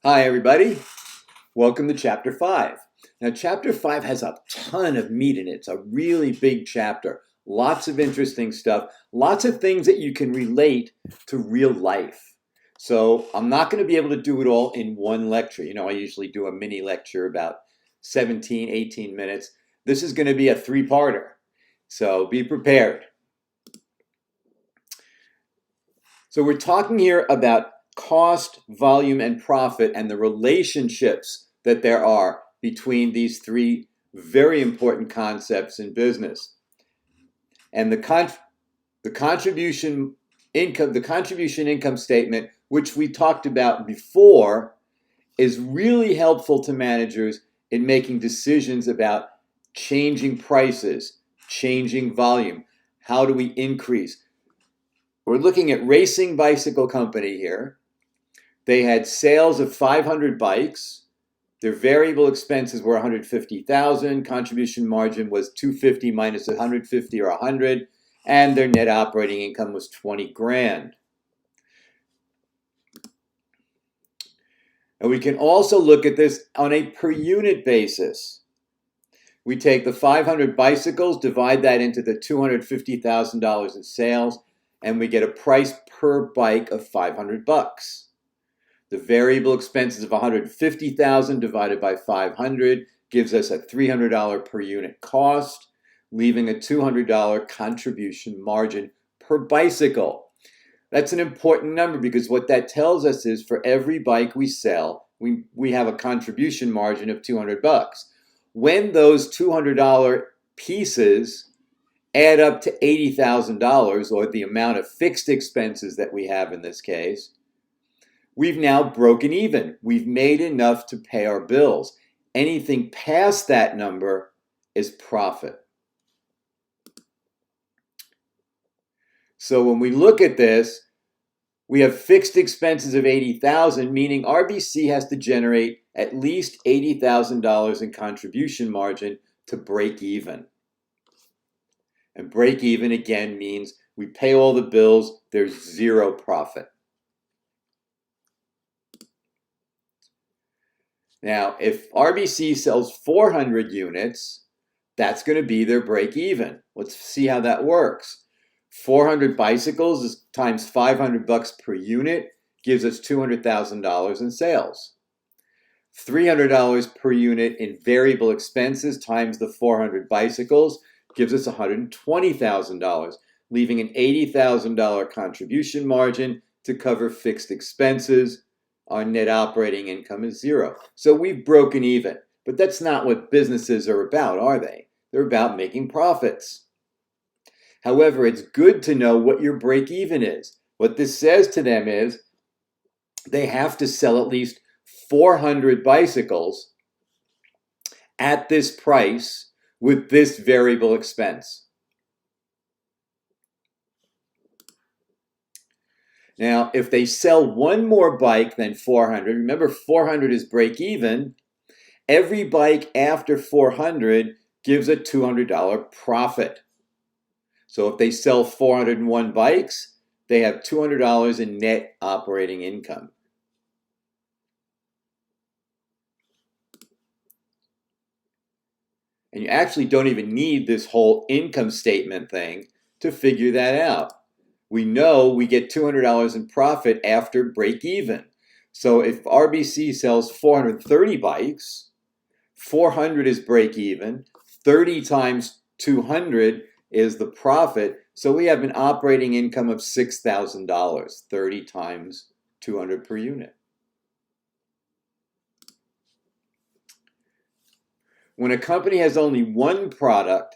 Hi, everybody. Welcome to Chapter 5. Now, Chapter 5 has a ton of meat in it. It's a really big chapter. Lots of interesting stuff. Lots of things that you can relate to real life. So I'm not going to be able to do it all in one lecture. I usually do a mini lecture about 17, 18 minutes. This is going to be a three-parter. So be prepared. So we're talking here about cost, volume, and profit and the relationships that there are between these three very important concepts in business. And the contribution income statement, which we talked about before, is really helpful to managers in making decisions about changing prices, changing volume. How do we increase? We're looking at Racing Bicycle Company here. They had sales of 500 bikes. Their variable expenses were 150,000. Contribution margin was 250 minus 150 or 100, and their net operating income was 20 grand. And we can also look at this on a per unit basis. We take the 500 bicycles, divide that into the $250,000 in sales, and we get a price per bike of 500 bucks. The variable expenses of 150,000 divided by 500 gives us a $300 per unit cost, leaving a $200 contribution margin per bicycle. That's an important number because what that tells us is for every bike we sell, we have a contribution margin of 200 bucks. When those $200 pieces add up to $80,000, or the amount of fixed expenses that we have in this case, we've now broken even. We've made enough to pay our bills. Anything past that number is profit. So when we look at this, we have fixed expenses of $80,000, meaning RBC has to generate at least $80,000 in contribution margin to break even. And break even again means we pay all the bills, there's zero profit. Now, if RBC sells 400 units, that's going to be their break even. Let's see how that works. 400 bicycles is times 500 bucks per unit gives us $200,000 in sales. $300 per unit in variable expenses times the 400 bicycles gives us $120,000, leaving an $80,000 contribution margin to cover fixed expenses. Our net operating income is zero. So we've broken even. But that's not what businesses are about, are they? They're about making profits. However, it's good to know what your break even is. What this says to them is they have to sell at least 400 bicycles at this price with this variable expense. Now, if they sell one more bike than 400, remember 400 is break even, every bike after 400 gives a $200 profit. So if they sell 401 bikes, they have $200 in net operating income. And you actually don't even need this whole income statement thing to figure that out. We know we get $200 in profit after break even. So if RBC sells 430 bikes, 400 is break even, 30 times 200 is the profit. So we have an operating income of $6,000, 30 times 200 per unit. When a company has only one product,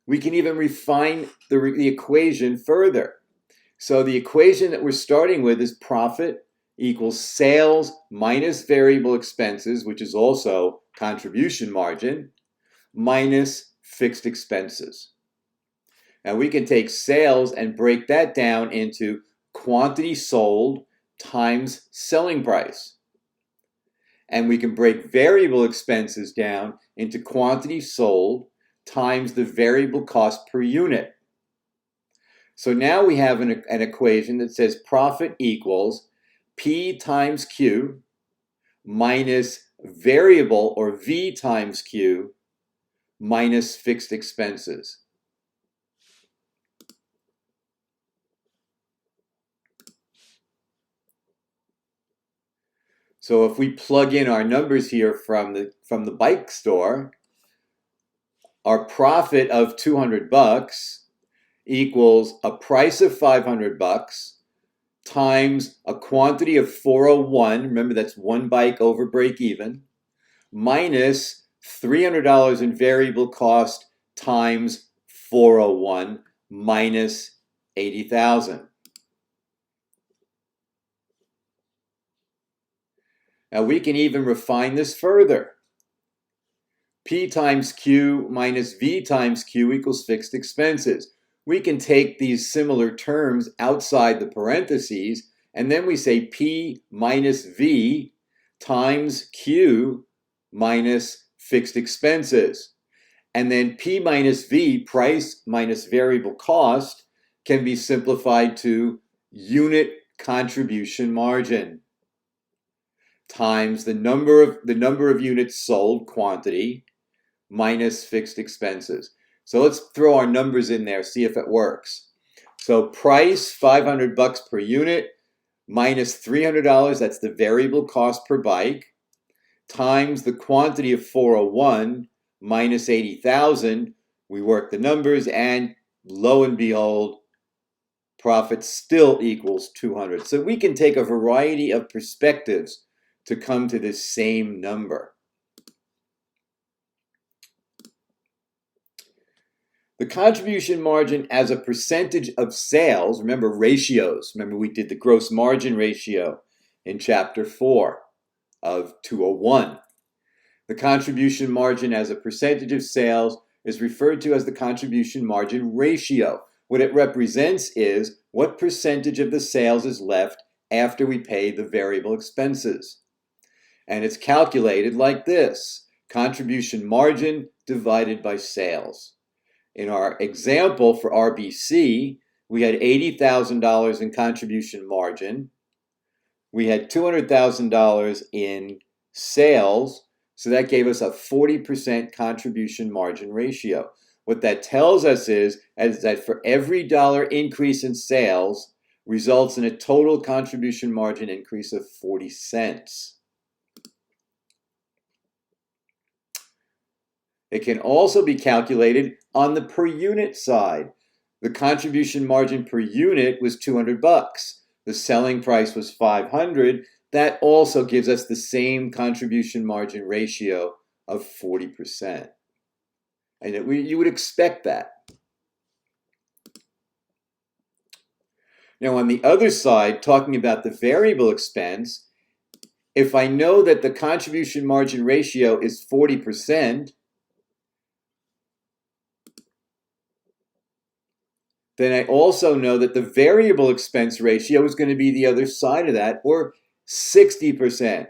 we can even refine the equation further. So the equation that we're starting with is profit equals sales minus variable expenses, which is also contribution margin, minus fixed expenses. Now we can take sales and break that down into quantity sold times selling price. And we can break variable expenses down into quantity sold times the variable cost per unit. So now we have an equation that says profit equals P times Q minus variable, or V times Q, minus fixed expenses. So if we plug in our numbers here from the bike store, our profit of $200 equals a price of $500 times a quantity of 401, remember that's one bike over break even, minus $300 in variable cost times 401 minus 80,000. Now we can even refine this further. P times Q minus V times Q equals fixed expenses. We can take these similar terms outside the parentheses, and then we say P minus V times Q minus fixed expenses. And then P minus V, price minus variable cost, can be simplified to unit contribution margin times the number of units sold, quantity, minus fixed expenses. So let's throw our numbers in there, see if it works. So price, $500 per unit, minus $300, that's the variable cost per bike, times the quantity of 401, minus 80,000. We work the numbers, and lo and behold, profit still equals 200. So we can take a variety of perspectives to come to this same number. The contribution margin as a percentage of sales, remember ratios. Remember we did the gross margin ratio in chapter 4 of 201. The contribution margin as a percentage of sales is referred to as the contribution margin ratio. What it represents is what percentage of the sales is left after we pay the variable expenses. And it's calculated like this: contribution margin divided by sales. In our example for RBC, we had $80,000 in contribution margin. We had $200,000 in sales, so that gave us a 40% contribution margin ratio. What that tells us is that for every dollar increase in sales results in a total contribution margin increase of 40 cents. It can also be calculated on the per unit side. The contribution margin per unit was $200. The selling price was $500. That also gives us the same contribution margin ratio of 40%. And you would expect that. Now on the other side, talking about the variable expense, if I know that the contribution margin ratio is 40%, then I also know that the variable expense ratio is going to be the other side of that, or 60%.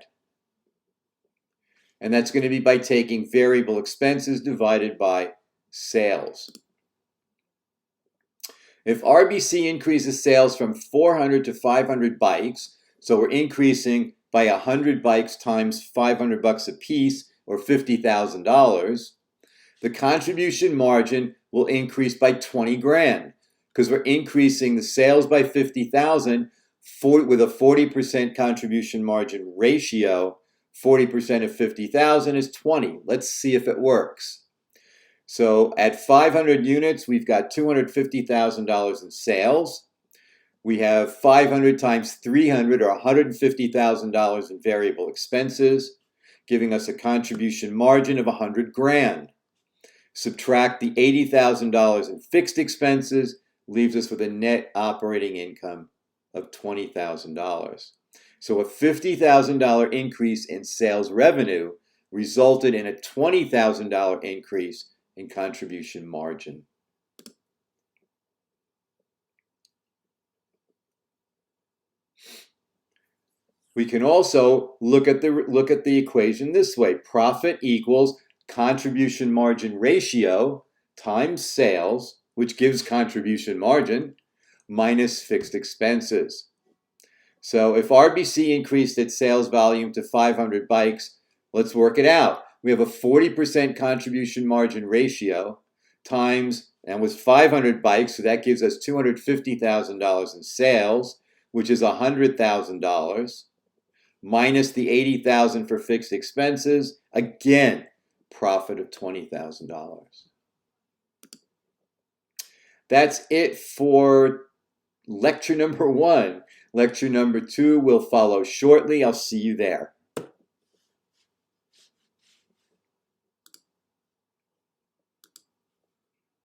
And that's going to be by taking variable expenses divided by sales. If RBC increases sales from 400 to 500 bikes, so we're increasing by 100 bikes times $500 a piece, or $50,000, the contribution margin will increase by 20 grand. Because we're increasing the sales by 50,000 with a 40% contribution margin ratio. 40% of 50,000 is 20. Let's see if it works. So at 500 units, we've got $250,000 in sales. We have 500 times 300, or $150,000 in variable expenses, giving us a contribution margin of 100 grand. Subtract the $80,000 in fixed expenses, leaves us with a net operating income of $20,000. So a $50,000 increase in sales revenue resulted in a $20,000 increase in contribution margin. We can also look at the equation this way: profit equals contribution margin ratio times sales, which gives contribution margin, minus fixed expenses. So if RBC increased its sales volume to 500 bikes, let's work it out. We have a 40% contribution margin ratio times, and with 500 bikes, so that gives us $250,000 in sales, which is $100,000, minus the $80,000 for fixed expenses. Again, profit of $20,000. That's it for lecture number 1. Lecture number 2 will follow shortly. I'll see you there.